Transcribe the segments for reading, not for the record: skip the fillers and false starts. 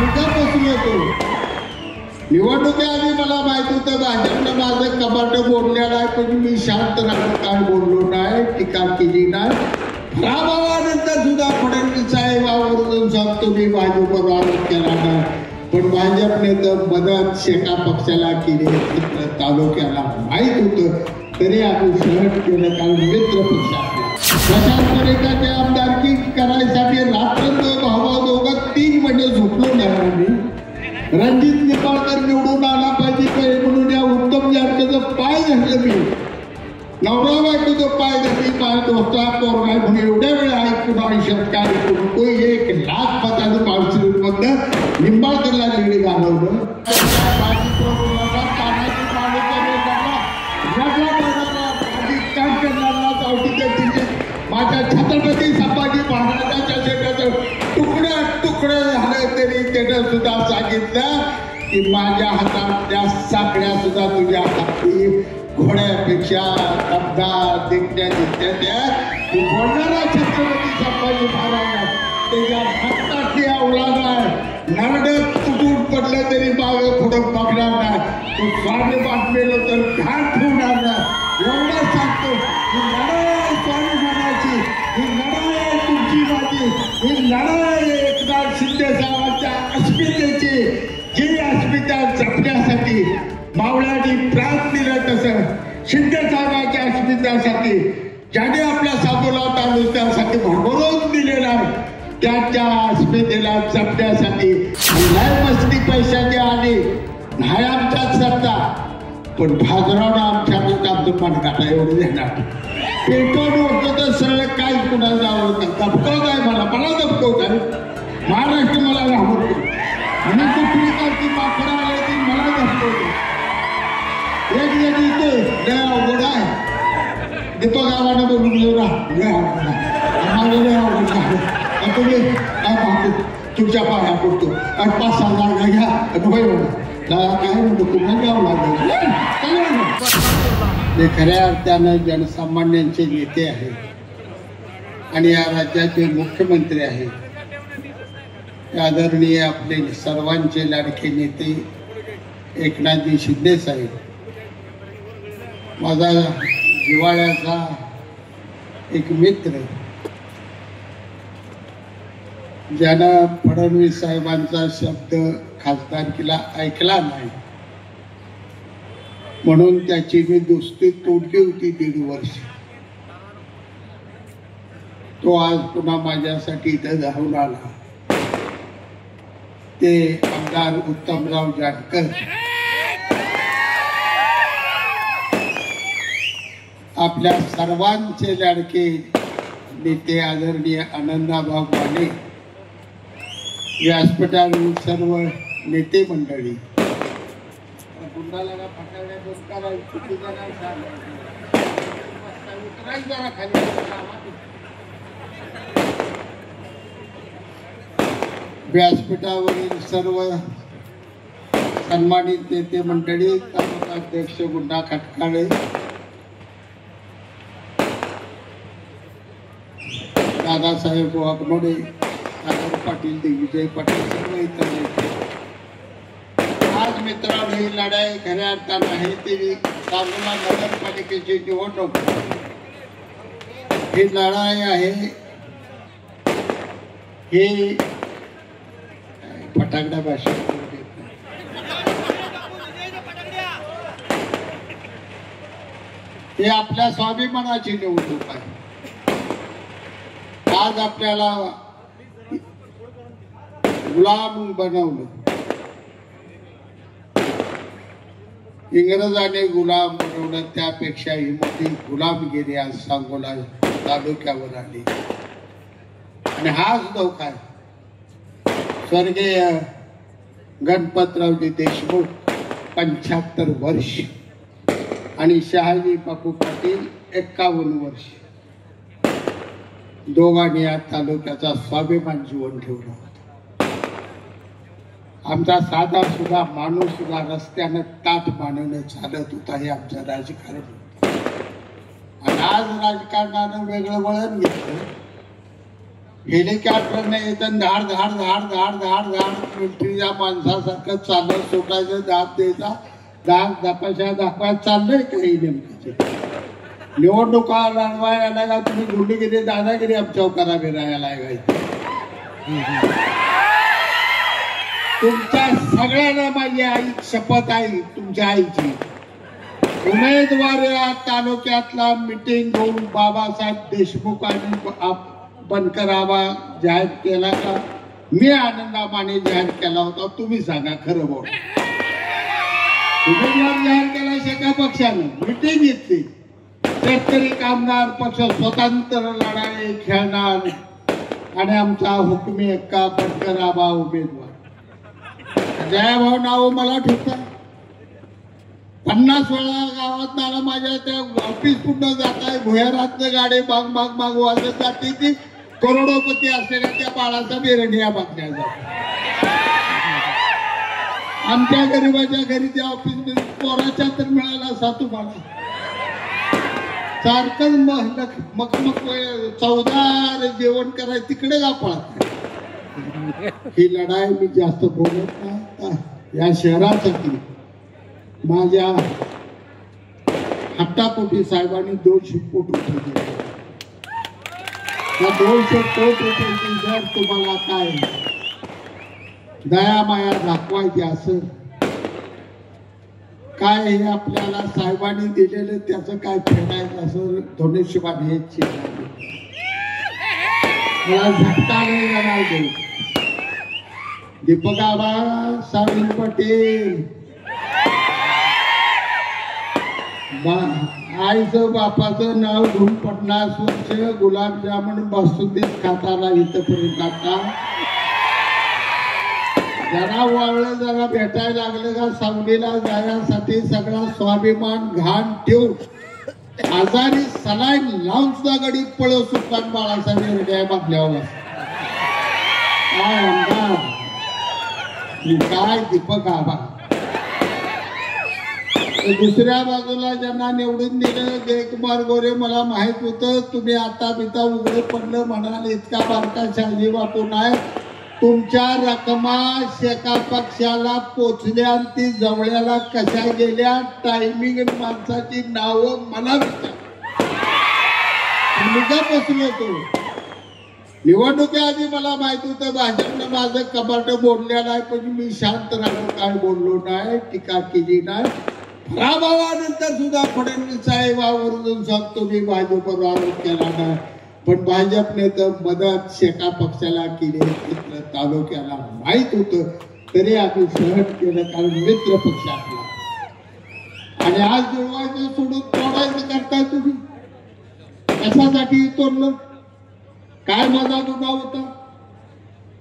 बसून होतो. निवडणुकीआधी मला माहित होतं भाजपनं माझं कपाट बोललेलं आहे, पण मी शांत राहून काय बोललो नाही, टीका केली नाही. पराभवानंतर सुद्धा फडणवीस साहेबांवरून सांगतो मी भाजपवर आरोप केला नाही, पण भाजपने तर मदत शेका पक्षाला केली, तालुक्याला माहीत होतं तरी आम्ही सहज केलं, कारण मित्र पक्ष आहे. प्रशासनाचे आमदारकी करायसाठी रात्र भावा दोघं 3 महिने झोपलो नाही आम्ही. रणजित निंबाळकर निवडून आला पाहिजे म्हणून या उत्तम जानकरचं पाय धरलं मी. नवरा बायकोचं पाय धरली, पाय दोस्ता पोरगाय म्हणून एवढ्या वेळा ऐकून आयुष्यात काय ऐकू नको. 1,00,000 मताचं पावसाळ्यामधनं निंबाळकरला लीड घालवलं. माझ्या छत्रपती संभाजी महाराजांच्या शेताचं तुकडं झालं तरी त्यानं सुद्धा सांगितलं की माझ्या हातातल्या साखळ्या सुद्धा तुझ्या हाती घोड्यापेक्षा कब्जा दिकट्या तू बोलणारा छत्रपती संभाजी महाराज त्याच्या हातातली अवलाद आहे. नरड तुटून पडलं तरी मागं पुढं बघणार नाही. तो स्वामी बातमीला तर घाण ठेवणार नाही. एवढं सांगतो ही लढाई आहे स्वाभिमानाची, ही लढाई आहे तुमची माझी, ही लढाई आहे एकनाथ शिंदे साहेबांच्या अस्मितेची, जी अस्मिता जपण्यासाठी मावळ्यांनी प्राण दिलं तसं शिंदे साहेबांच्या अस्मितेसाठी ज्याने आपल्या सातोला तालुक्यासाठी भरभरून दिलेला त्याच्या अस्मितेला जपण्यासाठी लय मस्ती पैशाची आली नाही आमच्यात सत्ता, पण भाजरावनं आमच्या आमचं मन काटा एवढं देणार. पेटवून होतं तर सरळ काय कुणाला जावं दबकवत आहे, मला दबकवत आहे. महाराष्ट्र मला घाबरतो आणि कुठली ती माकडं आले ती मला दबकवतो. एक जण इथे लय अवघड आहे, दीपक आव्हानं बोलून घेऊ लय अवघड आहे, माझं लय अवघड आहे. तुम्ही काय पाहतो तुमच्या पाया पडतो आणि 5-6 जागा घ्या होय म्हणा काय म्हणतो तुम्हाला घ्यावं लागेल. ते खऱ्या अर्थानं जनसामान्यांचे नेते आहेत आणि या राज्याचे मुख्यमंत्री आहेत. आदरणीय आपले सर्वांचे लाडके नेते एकनाथजी शिंदे साहेब, माझा जिव्हाळ्याचा एक मित्र, ज्यानं फडणवीस साहेबांचा शब्द खासदारकीला ऐकला नाही म्हणून त्याची मी दोस्ती तोडली होती 1.5 वर्ष. तो आज पुन्हा माझ्यासाठी इथं धावून आला. ते आमदार उत्तमराव जानकर, आपल्या सर्वांचे लाडके नेते आदरणीय आनंदाभाऊ माने, व्यासपीठावरील सर्व नेते मंडळी, व्यासपीठावरील सर्व सन्मानित नेते मंडळी, तालुकाध्यक्ष गुंडा खटकाळे, दादासाहेब वाघमोडे, सागर पाटील, दिग्विजय पाटील, सर्व इतर नेते. आज मित्रांनो ही लढाई खऱ्या अर्थानं आहे ती सांगोला नगरपालिकेची निवडणूक. ही लढाई आहे ही फटाकड्या भाषा हे आपल्या स्वाभिमानाची निवडणूक आहे. आज आपल्याला गुलाम बनवलं, इंग्रजाने गुलाम बनवलं, त्यापेक्षा ही मोठी गुलामगिरी आज सांगोला तालुक्यावर आली. आणि हाच धोका आहे. स्वर्गीय गणपतरावजी देशमुख 75 वर्ष आणि शहाजी बापू पाटील 51 वर्ष, दोघांनी या तालुक्याचा स्वाभिमान जीवन ठेवलं होतं. आमचा साधा सुद्धा माणूस सुद्धा रस्त्यानं ताट मानवणं चालत होता. हे आमचं राजकारण होतं. आणि आज राजकारणानं वेगळं वळण घेतलं हेलिकॉप्टरने येतं धाड धाड धाड धाड धाड धाड मिलिटरीच्या माणसासारखं चालत सुटायचं दाब द्यायचा दाब दापाशा दाखवायला चाललंय काही नेमकं निवडणुका लढवायला का तुम्ही गुंडगिरी दादागिरी आमच्यावर करा बिरायला तुमच्या सगळ्यांना माझी आई शपथ आहे तुमच्या आईची उमेदवार या तालुक्यातला मिटिंग घेऊन बाबासाहेब देशमुख आणि बनकरावा जाहीर केला का मी आनंदामाने जाहीर केला होता तुम्ही सांगा खरं बोल उमेदवार जाहीर केला सगळ्या पक्षाने मिटिंग घेतली शेतकरी कामगार पक्ष स्वतंत्र लढाई खेळणार आणि आमचा हुकमी एक्का बनकरावा उमेदवार जयाभाऊ नाव मला ठेवता 50 वेळा गावात मला माझ्या त्या ऑफिस पूर्ण जात आहे भुयारात गाडी माग माग माग वाजत जाते ती करोडोपती असलेल्या त्या बाळाचा बेरणी बातम्या जातात आमच्या गरीबाच्या घरी त्या ऑफिस मध्ये पोराच्या तर मिळाला असा तुम्हाला सारखं मग चौदार जेवण करायचं तिकडे का पळत ही लढाई मी जास्त बोलत नाही या शहरासाठी माझ्या हट्टापोटी साहेबांनी 200 कोटी रुपये दिले त्या 200 कोटी रुपयाची जर तुम्हाला काय दया माया दाखवायची असेल काय हे आपल्याला साहेबांनी दिलेलं त्याचं काय फेडायचं असं धनुष्यबाण हेच मला झटका नाही देऊ दीपक आबा साविन पटेल आईचं बापाचं नाव घेऊन 50 वर्ष गुलाबजामुन बासुंदीत खाताना इथपर्यंत आता जरा वाळलं जरा भेटायला लागलं का सावलीला जाण्यासाठी सगळा स्वाभिमान घाण ठेवून आजारी सलाईन लावून सुद्धा गडी पळव सुटतात बाळासाहेब रेड्या बांधल्यावर काय आमदार काय दीपक आबा दुसऱ्या बाजूला ज्यांना निवडून दिलं जयकुमार गोरे मला माहित होतं तुम्ही आता बिता उघडं पडलं म्हणाल इतका बारका शहाजी बापू नाही तुमच्या रकमा एका पक्षाला पोचल्या ती जवळ्याला कशा गेल्या टायमिंग माणसाची नावं मला मुलगा बसलो होतो निवडणुकीआधी मला माहित होतं भाजपनं माझं कपाट बोललेलं आहे पण मी शांत राहून काय बोललो नाही टीका केली नाही पराभवानंतर सुद्धा फडणवीस साहेबावरून सांगतो मी भाजपवर आरोप केला नाही पण भाजपने तर मदत शेका पक्षाला केली तालुक्याला माहित होतं तरी आम्ही सहन केलं कारण मित्र पक्ष आपला आणि आज जुळवायचं सोडून तोडायचं करताय तुम्ही कशासाठी तोडलं काय माझा गुन्हा होता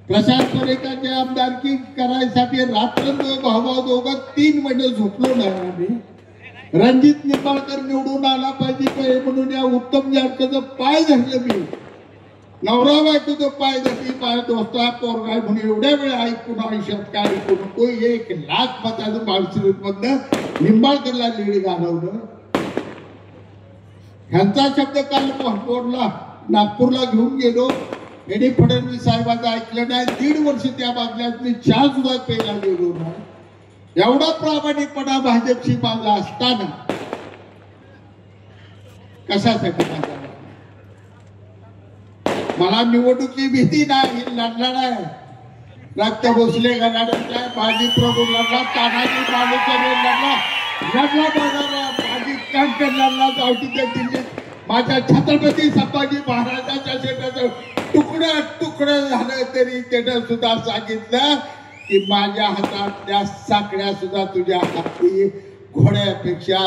प्रशांत परेकाची आमदारकी करायसाठी रात्र भावा दोघं 3 महिने झोपलो नाही आम्ही रणजित निंबाळकर निवडून आला पाहिजे काय म्हणून या उत्तम जानकरचं पाय धरलं मी नवरा बायकोचं पाय धरली माझ्या दोस्ता पोरगा म्हणून एवढ्या वेळ ऐकून आयुष्यात काय ऐकू नको 1 लाख मताचं माळशिरस मधनं निंबाळकरला लीड घालवलं ह्यांचा शब्द काल बोलला नागपूरला घेऊन गेलो यांनी फडणवीस साहेबांचं ऐकलं नाही 1.5 वर्ष त्या बाजल्यात मी चहा सुद्धा प्यायला गेलो नाही एवढा प्रामाणिकपणा भाजपशी माझा असताना कशासाठी माझा मला निवडणुकी भीती नाही लढला नाही रक्त भोसले गणाड्याचा माजी प्रभू लढला तानाजी बालुकर लढला माजी कांकर लढला जावटीच्या दिल्लीत माझ्या छत्रपती संभाजी महाराजांच्या शेताचं तुकडं तुकडं झालं तरी त्यानं सुद्धा सांगितलं की माझ्या हातातल्या साकड्या सुद्धा तुझ्या हाती घोड्यापेक्षा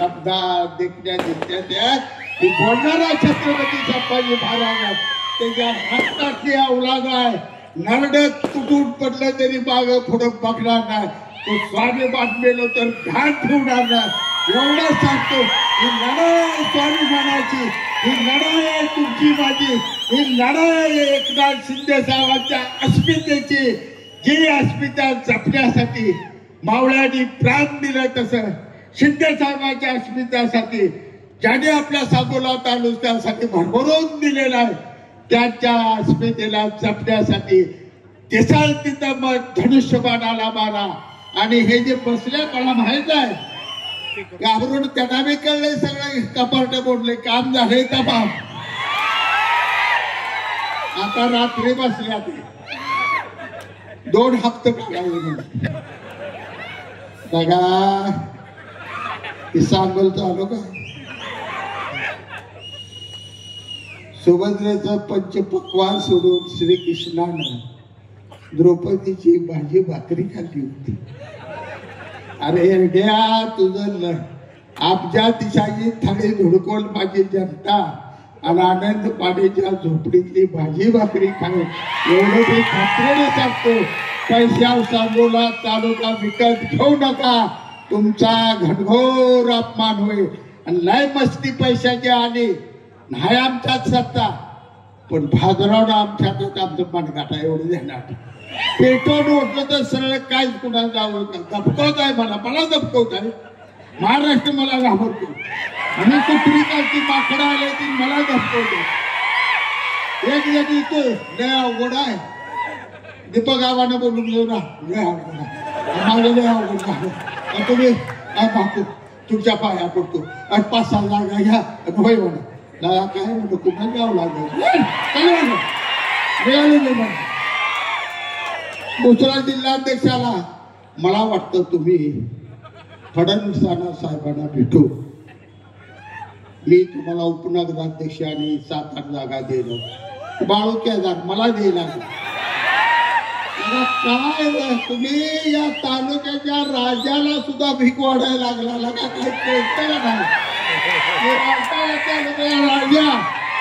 दबदार देखण्या दिसत्या की बोलणारा छत्रपती संभाजी महाराज त्याच्या हातातली अवलाद आहे नरड तुटून पडलं तरी माग पुढं बघणार नाही तो स्वाभिमान मेलो तर घाण ठेवणार नाही एवढं सांगतो ही लढाई स्वाभिमानाची ही लढाई तुमची माझी ही लढाई एकनाथ शिंदे साहेबांच्या अस्मितेची जी अस्मिता जपण्यासाठी मावळ्यांनी प्राण दिलं तसं शिंदे साहेबांच्या अस्मितेसाठी ज्याने आपल्या सांगोला तालुक्यासाठी भरभरून दिलेला आहे त्यांच्या अस्मितेला जपण्यासाठी तिथं तिथं मग धनुष्यबाणाला मारा. आणि हे जे बसले मला माहित आहे घाबरून त्यांना बी कळले सगळे कपाट बोलले काम झाले तमाम. आता रात्री बसल्या ते 2 हप्ते काढावे बघा. सांगोलचं आलो का सुभद्रेचं पंचपक्वान सोडून श्रीकृष्णानं द्रौपदीची भाजी भाकरी खाल्ली होती. अरे एरड्या तुझं आपच्या दिशाची थाळी धुडकोल माझी जनता आणि आनंद पाण्याच्या झोपडीतली भाजी भाकरी खाऊन एवढं मी खात्रीने सांगतो पैशाव सांगोला तालुका विकत घेऊ नका. तुमचा घनघोर अपमान होईल. आणि लय मस्ती पैशाची आली नाही आमच्यात सत्ता पण भाजरावनं आमच्यात आमचं मनगाठा एवढं देणार. पेटवून उठलं तर सरळ काहीच कुणाला जावं दबकवत आहे. मला दबकवत आहे. महाराष्ट्र मला घाबरतो आणि कुठली कालची माकडं आले ती मला दबकवतो. एक जण इथे लय अवघड आहे. दीपक आव्हानं बोलून घेऊ ना लय अवघड आहे. माझं लय अवघड आहे. तुम्ही बापू तुमच्या पाया पडतो आणि 5-6 जागा घ्या होय म्हणा. दादा काय म्हणतो कुठं घ्यावं लागेल मिळाले म्हणा. दुसऱ्या जिल्हाध्यक्षाला मला वाटतं तुम्ही फडणवीसांना साहेबांना भेटू. मी तुम्हाला उपनगराध्यक्ष आणि 7-8 जागा देलो. बाळू केदार मला द्यायला काय तुम्ही या तालुक्याच्या राजाला सुद्धा भीक वाढायला लागला का काही कळतं नाही. राजा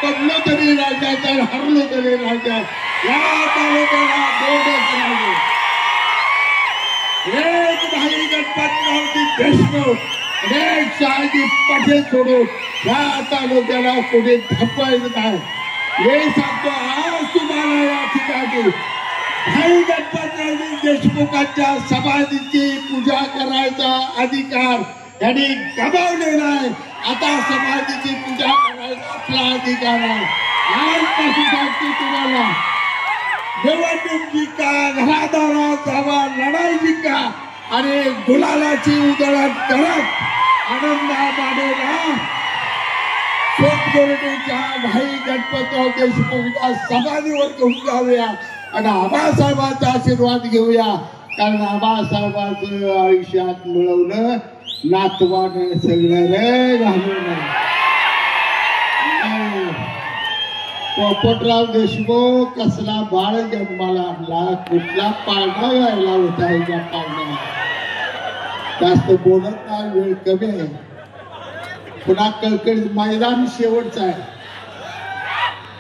पडलो तरी राजाचा हरलो तरी राजा. या तालुक्याला 2च राजे एक भाई गणपतरावजी देशमुख एक शहाजी पटेल सोडून या तालुक्याला कोणी धपायचं नाही. हे सांगतो आज तुम्हाला या ठिकाणी भाई गणपतरावजी देशमुखांच्या समाधीची पूजा करायचा अधिकार यांनी गमावलेला आहे. आता समाधीची पूजा करायचा आपला अधिकार आहे. आजपासून सांगतो तुम्हाला निवडणूक जिंका घरादारात जावा लढाई जिंका आणि गुलालाची उधळण करत आनंदा मानेला सोपगोरडीच्या भाई गणपतराव देशमुखच्या समाधीवर घेऊन जाऊया आणि आबासाहेबांचा आशीर्वाद घेऊया. कारण आबासाहेबांचं आयुष्यात मिळवलं नातवानं सगळं रे घालवलं. पोपटराव देशमुख कसला बाळ जन्माला आणला कुठला पाळणा व्हायला होता. या पाळणा जास्त बोलत नाही वेळ कमी आहे. पुन्हा कळकळीत मैदान शेवटचं आहे.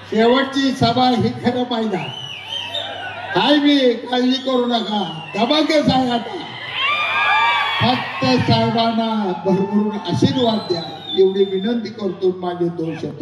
शेवटची सभा ही खरं मैदान काय मी काळजी करू नका. धमाकेच आहे आता. फक्त साहेबांना भरभरून आशीर्वाद द्या एवढी विनंती करतो. माझे 2 शब्द